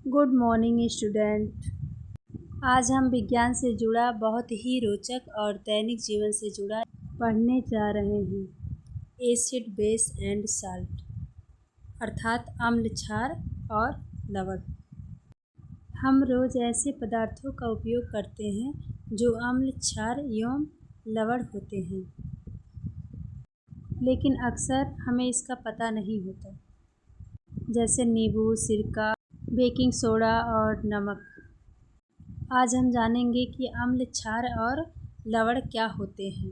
Good morning student. आज हम विज्ञान से जुड़ा बहुत ही रोचक और दैनिक जीवन से जुड़ा पढ़ने जा रहे हैं। एसिड, बेस एंड साल्ट, अर्थात अम्ल, क्षार और लवण। हम रोज़ ऐसे पदार्थों का उपयोग करते हैं जो अम्ल, क्षार एवं लवण होते हैं, लेकिन अक्सर हमें इसका पता नहीं होता, जैसे नींबू, सिरका, बेकिंग सोडा और नमक। आज हम जानेंगे कि अम्ल, क्षार और लवण क्या होते हैं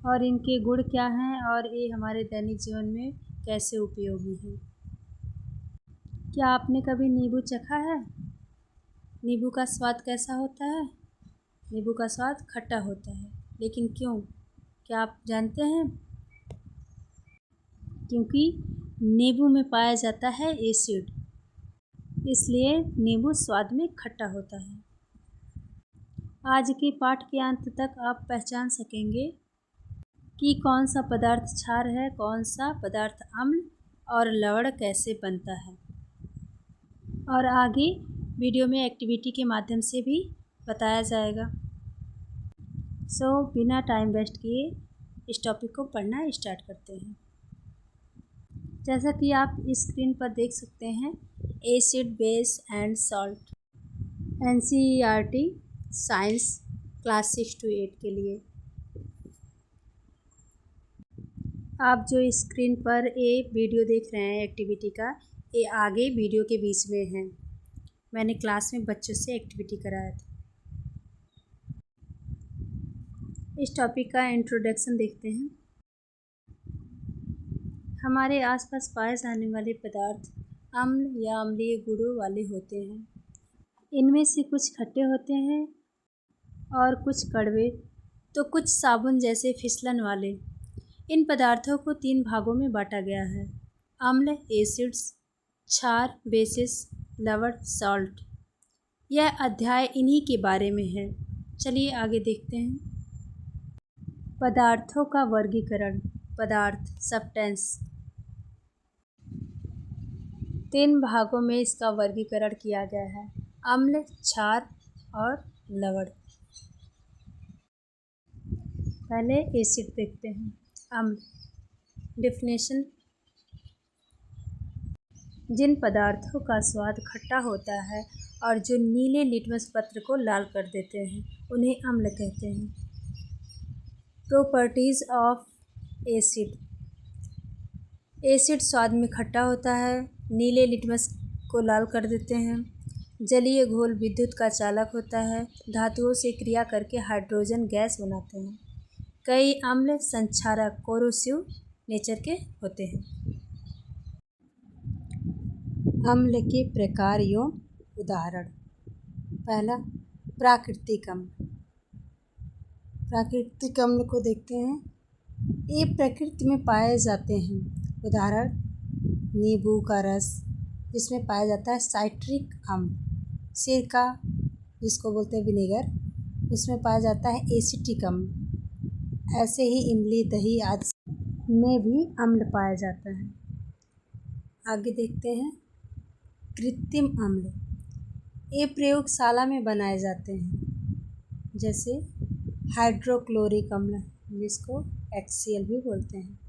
और इनके गुण क्या हैं और ये हमारे दैनिक जीवन में कैसे उपयोगी हैं। क्या आपने कभी नींबू चखा है? नींबू का स्वाद कैसा होता है? नींबू का स्वाद खट्टा होता है, लेकिन क्यों? क्या आप जानते हैं? क्योंकि नींबू में पाया जाता है एसिड, इसलिए नींबू स्वाद में खट्टा होता है। आज के पाठ के अंत तक आप पहचान सकेंगे कि कौन सा पदार्थ क्षार है, कौन सा पदार्थ अम्ल और लवण कैसे बनता है। और आगे वीडियो में एक्टिविटी के माध्यम से भी बताया जाएगा। बिना टाइम वेस्ट किए इस टॉपिक को पढ़ना स्टार्ट करते हैं। जैसा कि आप स्क्रीन पर देख सकते हैं, acid, base and salt, NCERT science class 6 to 8 के लिए। आप जो स्क्रीन पर ये वीडियो देख रहे हैं एक्टिविटी का, ये आगे वीडियो के बीच में है। मैंने क्लास में बच्चों से एक्टिविटी कराया था। इस टॉपिक का इंट्रोडक्शन देखते हैं। हमारे आसपास पाए जाने वाले पदार्थ अम्ल या अम्लीय गुणों वाले होते हैं। इनमें से कुछ खट्टे होते हैं और कुछ कड़वे, तो कुछ साबुन जैसे फिसलन वाले। इन पदार्थों को 3 भागों में बांटा गया है: अम्ल, एसिड्स, क्षार, बेसिस, लवण, सॉल्ट। यह अध्याय इन्हीं के बारे में है। चलिए आगे देखते हैं। पदार्थों का वर्गीकरण। पदार्थ, सब्सटेंस। 3 भागों में इसका वर्गीकरण किया गया है: अम्ल, क्षार और लवण। पहले एसिड देखते हैं। अम्ल। डेफिनेशन: जिन पदार्थों का स्वाद खट्टा होता है और जो नीले लिटमस पत्र को लाल कर देते हैं, उन्हें अम्ल कहते हैं। Properties of acid. एसिड स्वाद में खट्टा होता है, नीले लिटमस को लाल कर देते हैं, जलीय घोल विद्युत का चालक होता है, धातुओं से क्रिया करके हाइड्रोजन गैस बनाते हैं। कई अम्ल संक्षारक कोरोसिव नेचर के होते हैं। अम्ल के प्रकार एवं उदाहरण। पहला, प्राकृतिक अम्ल। प्राकृतिक अम्ल को देखते हैं। ये प्रकृति में पाए जाते हैं। उदाहरण, नींबू का रस, जिसमें पाया जाता है साइट्रिक अम्ल। सिरका, जिसको बोलते हैं विनेगर, उसमें पाया जाता है एसिटिक अम्ल। ऐसे ही इमली, दही आदि में भी अम्ल पाया जाता है। आगे देखते हैं। कृत्रिम अम्ल। ये प्रयोगशाला में बनाए जाते हैं, जैसे हाइड्रोक्लोरिक अम्ल, जिसको HCl भी बोलते हैं।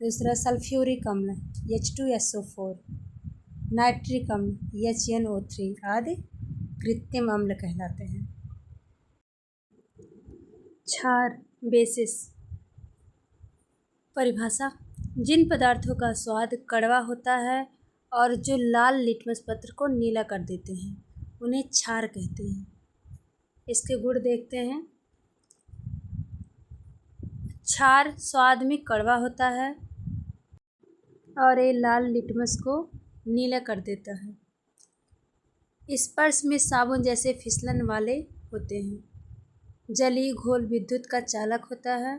दूसरा, सल्फ्यूरिक अम्ल, H2SO4, नाइट्रिक अम्ल, HNO3 आदि कृत्रिम अम्ल कहलाते हैं। क्षार, बेसिस। परिभाषा: जिन पदार्थों का स्वाद कड़वा होता है और जो लाल लिटमस पत्र को नीला कर देते हैं, उन्हें क्षार कहते हैं। इसके गुण देखते हैं। क्षार स्वाद में कड़वा होता है और ये लाल लिटमस को नीला कर देता है। स्पर्श में साबुन जैसे फिसलन वाले होते हैं। जलीय घोल विद्युत का चालक होता है।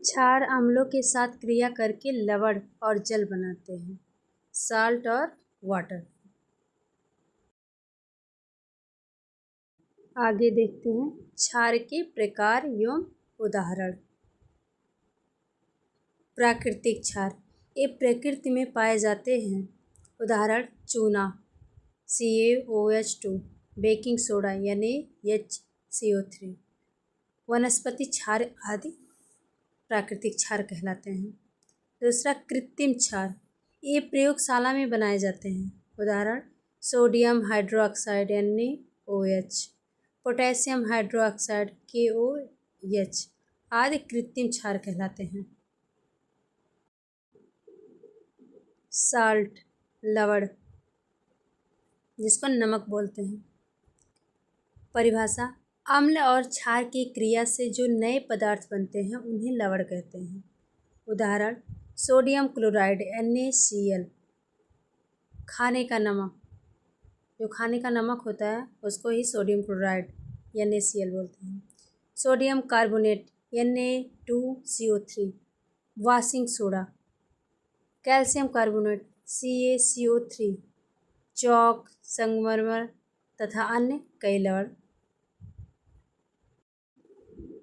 क्षार अम्लों के साथ क्रिया करके लवण और जल बनाते हैं, साल्ट और वाटर। आगे देखते हैं क्षार के प्रकार एवं उदाहरण। प्राकृतिक क्षार, ये प्रकृति में पाए जाते हैं। उदाहरण चूना CaOH2, बेकिंग सोडा HCO3, वनस्पति क्षार आदि प्राकृतिक क्षार कहलाते हैं। दूसरा कृत्रिम क्षार, ये प्रयोगशाला में बनाए जाते हैं। उदाहरण sodium hydroxide NaOH, potassium hydroxide KOH आदि कृत्रिम क्षार कहलाते हैं। साल्ट, लवण, जिसको नमक बोलते हैं। परिभाषा, अम्ल और क्षार की क्रिया से जो नए पदार्थ बनते हैं उन्हें लवण कहते हैं। उदाहरण सोडियम क्लोराइड NaCl, खाने का नमक, जो खाने का नमक होता है उसको ही सोडियम क्लोराइड NaCl बोलते हैं। Sodium carbonate Na2CO3, washing soda. Calcium carbonate CaCO3, चौक, संगमरमर तथा अन्य कई लवण।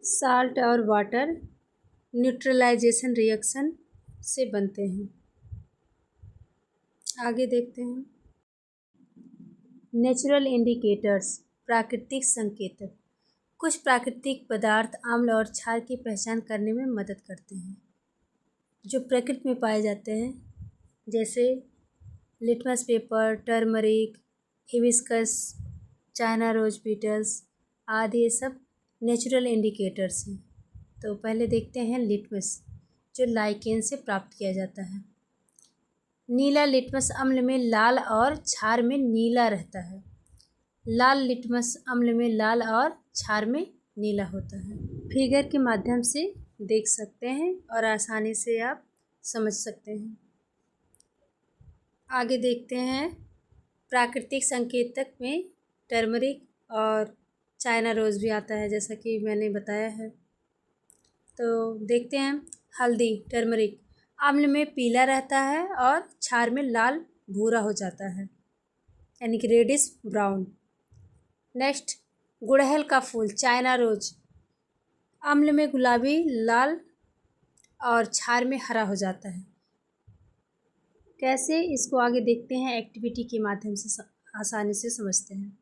साल्ट और वाटर न्यूट्रलाइजेशन रिएक्शन से बनते हैं। आगे देखते हैं। नेचुरल इंडिकेटर्स, प्राकृतिक संकेतक। कुछ प्राकृतिक पदार्थ अम्ल और क्षार की पहचान करने में मदद करते हैं जो प्रकृति में पाए जाते हैं, जैसे litmus paper, turmeric, hibiscus, China rose petals आदि, ये सब नेचुरल इंडिकेटर्स हैं। तो पहले देखते हैं लिटमस, जो लाइकेन से प्राप्त किया जाता है। नीला लिटमस अम्ल में लाल और क्षार में नीला रहता है। लाल लिटमस अम्ल में लाल और क्षार में नीला होता है। फिगर के माध्यम से देख सकते हैं और आसानी से आप समझ सकते हैं। आगे देखते हैं। प्राकृतिक संकेतक में टर्मरिक और चाइना रोज भी आता है, जैसा कि मैंने बताया है। तो देखते हैं। हल्दी, टर्मरिक, अम्ल में पीला रहता है और क्षार में लाल भूरा हो जाता है, यानी कि रेडिश ब्राउन। नेक्स्ट, गुड़हल का फूल, चाइना रोज, अम्ल में गुलाबी लाल और क्षार में हरा हो जाता है। कैसे, इसको आगे देखते हैं। एक्टिविटी के माध्यम से आसानी से समझते हैं।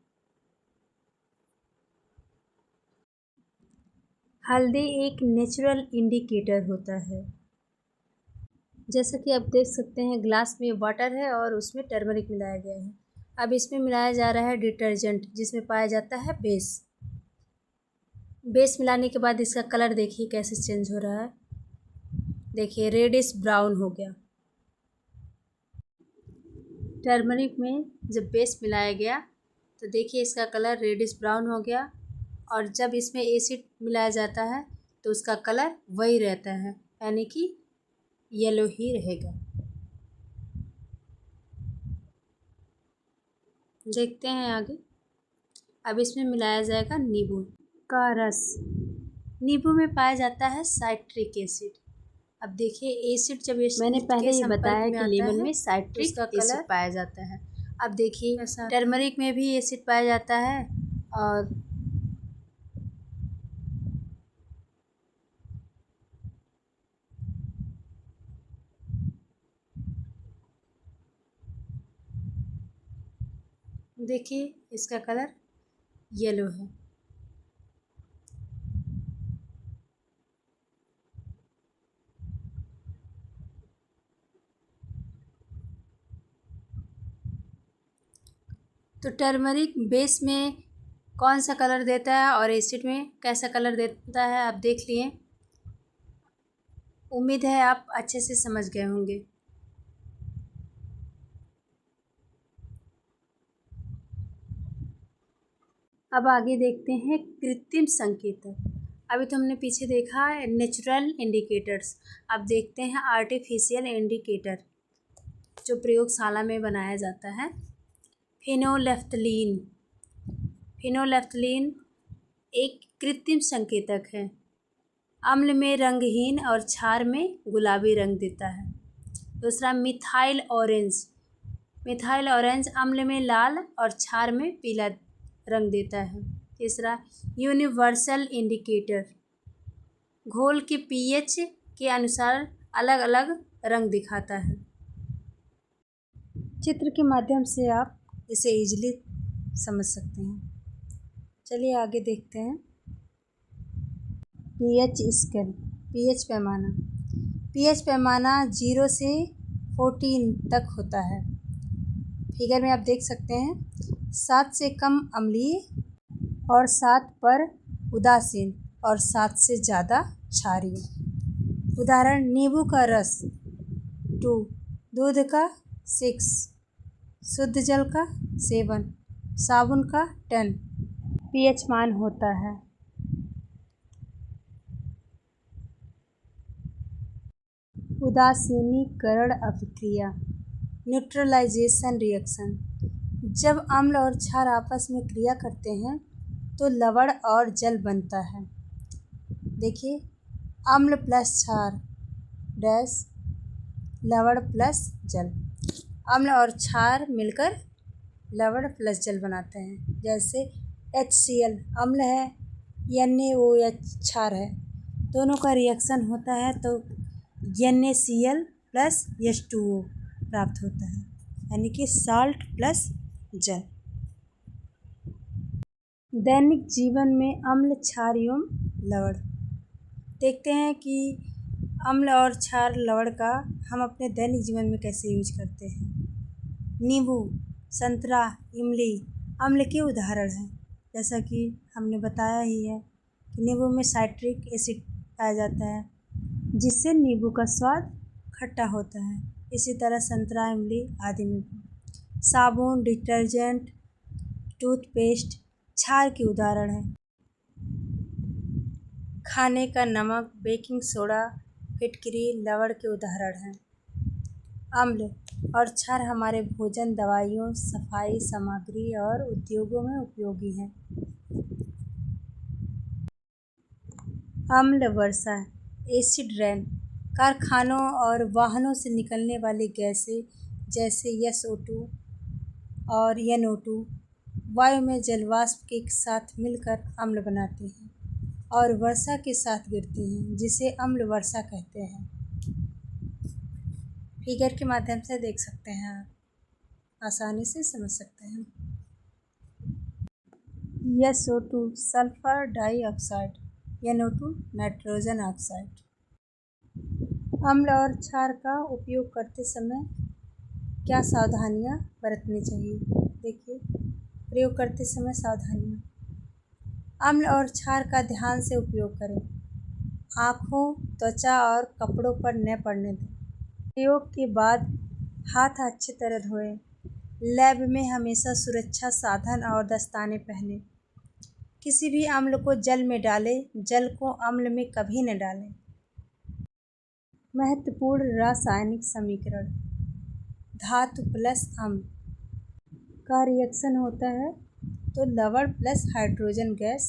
हल्दी एक नेचुरल इंडिकेटर होता है। जैसा कि आप देख सकते हैं, ग्लास में वाटर है और उसमें टर्मरिक मिलाया गया है। अब इसमें मिलाया जा रहा है डिटर्जेंट, जिसमें पाया जाता है बेस। बेस मिलाने के बाद इसका कलर देखिए कैसे चेंज हो रहा है। देखिए रेडिश ब्राउन हो गया। टर्मरिक में जब बेस मिलाया गया तो देखिए इसका कलर रेडिश ब्राउन हो गया, और जब इसमें एसिड मिलाया जाता है तो उसका कलर वही रहता है, यानी कि येलो ही रहेगा। देखते हैं आगे। अब इसमें मिलाया जाएगा नींबू का रस। नींबू में पाया जाता है साइट्रिक एसिड। अब देखिए एसिड जब मैंने पहले ही बताया कि लेमन में साइट्रिक एसिड पाया जाता है। अब देखिए टर्मरिक में भी एसिड पाया जाता है, और देखिए इसका कलर येलो है। तो टर्मरिक बेस में कौन सा कलर देता है और एसिड में कैसा कलर देता है, आप देख लिए। उम्मीद है आप अच्छे से समझ गए होंगे। अब आगे देखते हैं कृत्रिम संकेतक। अभी तो हमने पीछे देखा है नेचुरल इंडिकेटर्स, अब देखते हैं आर्टिफिशियल इंडिकेटर जो प्रयोगशाला में बनाया जाता है। फिनोलेफ्थलीन। फिनोलेफ्थलीन एक कृत्रिम संकेतक है। अम्ल में रंगहीन और क्षार में गुलाबी रंग देता है। दूसरा मिथाइल ऑरेंज। मिथाइल ऑरेंज अम्ल में लाल और क्षार में पीला रंग देता है। तीसरा यूनिवर्सल इंडिकेटर, घोल के pH के अनुसार अलग अलग रंग दिखाता है। चित्र के माध्यम से आप इसे इजीली समझ सकते हैं। चलिए आगे देखते हैं। पीएच स्केल, पीएच पैमाना। पीएच पैमाना 0 से 14 तक होता है। फिगर में आप देख सकते हैं 7 से कम अम्लीय और 7 पर उदासीन और 7 से ज़्यादा क्षारीय। उदाहरण नींबू का रस 2, दूध का 6, शुद्ध जल का 7, साबुन का 10 पीएच मान होता है। उदासीनीकरण अभिक्रिया, न्यूट्रलाइजेशन रिएक्शन। जब अम्ल और क्षार आपस में क्रिया करते हैं तो लवण और जल बनता है। देखिए अम्ल प्लस क्षार डैश लवण प्लस जल। अम्ल और क्षार मिलकर लवण प्लस जल बनाते हैं। जैसे HCl अम्ल है, NaOH क्षार है, दोनों का रिएक्शन होता है तो NaCl प्लस H2O प्राप्त होता है, यानी कि साल्ट प्लस जल। दैनिक जीवन में अम्ल, क्षार एवं लवण। देखते हैं कि अम्ल और क्षार लवण का हम अपने दैनिक जीवन में कैसे यूज करते हैं। नींबू, संतरा, इमली अम्ल के उदाहरण हैं। जैसा कि हमने बताया ही है कि नींबू में साइट्रिक एसिड पाया जाता है जिससे नींबू का स्वाद खट्टा होता है। इसी तरह संतरा, इमली आदि में भी। साबुन, डिटर्जेंट, टूथपेस्ट क्षार के उदाहरण हैं। खाने का नमक, बेकिंग सोडा, फिटकरी लवण के उदाहरण हैं। अम्ल और क्षार हमारे भोजन, दवाइयों, सफाई सामग्री और उद्योगों में उपयोगी हैं। अम्ल वर्षा, एसिड रेन, कारखानों और वाहनों से निकलने वाली गैसें जैसे SO2 और NO2 वायु में जलवाष्प के साथ मिलकर अम्ल बनाते हैं और वर्षा के साथ गिरती हैं, जिसे अम्ल वर्षा कहते हैं। फिगर के माध्यम से देख सकते हैं, आप आसानी से समझ सकते हैं। SO2 sulphur dioxide, NO2 nitrogen oxide. अम्ल और क्षार का उपयोग करते समय क्या सावधानियां बरतनी चाहिए। देखिए प्रयोग करते समय सावधानियां। अम्ल और क्षार का ध्यान से उपयोग करें। आँखों, त्वचा और कपड़ों पर न पड़ने दें। प्रयोग के बाद हाथ अच्छी तरह धोएं। लैब में हमेशा सुरक्षा साधन और दस्ताने पहनें। किसी भी अम्ल को जल में डालें, जल को अम्ल में कभी न डालें। महत्वपूर्ण रासायनिक समीकरण। धातु प्लस अम्ल का रिएक्शन होता है तो लवण प्लस हाइड्रोजन गैस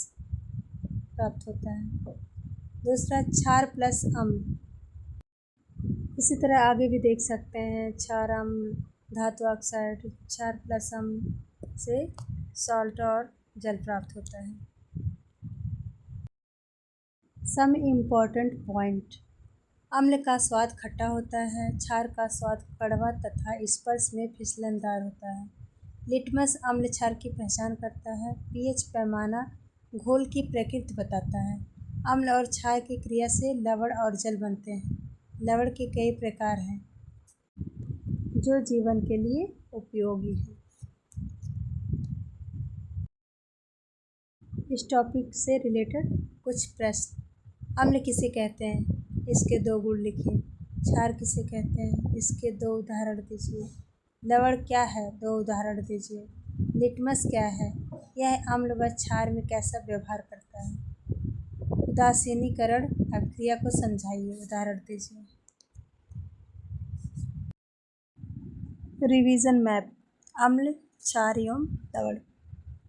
प्राप्त होता है। दूसरा क्षार प्लस अम्ल। इसी तरह आगे भी देख सकते हैं क्षार अम्ल, धातु ऑक्साइड, क्षार प्लस अम्ल से सॉल्ट और जल प्राप्त होता है। Some important point. अम्ल का स्वाद खट्टा होता है, क्षार का स्वाद कड़वा तथा स्पर्श में फिसलनदार होता है। लिटमस अम्ल क्षार की पहचान करता है। पीएच पैमाना घोल की प्रकृति बताता है। अम्ल और क्षार की क्रिया से लवण और जल बनते हैं। लवण के कई प्रकार हैं जो जीवन के लिए उपयोगी हैं। इस टॉपिक से रिलेटेड कुछ प्रश्न। अम्ल किसे कहते हैं, इसके 2 गुण लिखिए। क्षार किसे कहते हैं, इसके 2 उदाहरण दीजिए। लवण क्या है, 2 उदाहरण दीजिए। लिटमस क्या है, यह अम्ल व क्षार में कैसा व्यवहार करता है। उदासीनीकरण अभिक्रिया को समझाइए, उदाहरण दीजिए। Revision map. अम्ल, क्षार एवं लवण।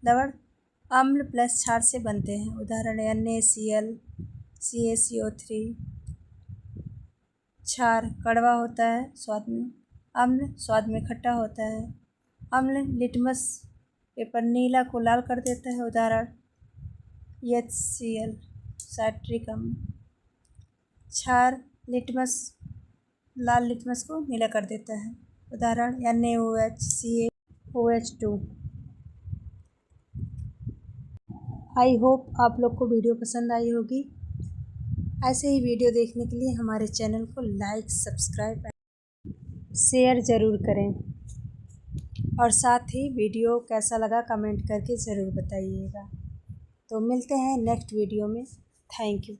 लवण अम्ल प्लस क्षार से बनते हैं। उदाहरण NaCl, CaCO3। क्षार कड़वा होता है स्वाद में, अम्ल स्वाद में खट्टा होता है। अम्ल लिटमस पेपर नीला को लाल कर देता है। उदाहरण HCl साइट्रिक अम्ल। क्षार लिटमस लाल लिटमस को नीला कर देता है। उदाहरण NaOH CaOH2। आई होप आप लोग को वीडियो पसंद आई होगी। ऐसे ही वीडियो देखने के लिए हमारे चैनल को लाइक, सब्सक्राइब, शेयर ज़रूर करें और साथ ही वीडियो कैसा लगा कमेंट करके ज़रूर बताइएगा। तो मिलते हैं नेक्स्ट वीडियो में। Thank you.